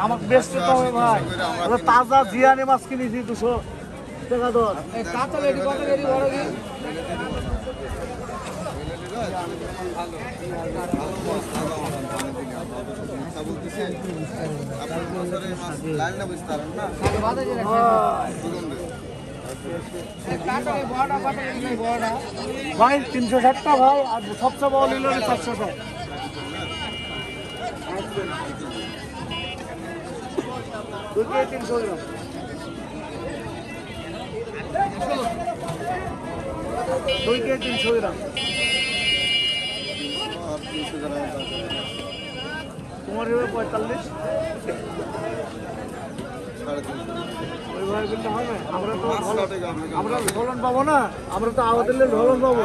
আমাকে বেচতে তো হবে ভাই, তাজা জিয়ানি মাছ কিনেছি 200 টাকা দর। ভাই 360 টা ভাই, আর সবচেয়ে বড় নিল 400 টাকা। 2 কেজি 300 গ্রাম, 2 কেজি 300 গ্রাম। তোমার 45 ওইভাবে কিন্তু হয় না। আমরা তো আমরা ঢলন পাবো না, আমরা তো আমাদের ঢলন পাবো।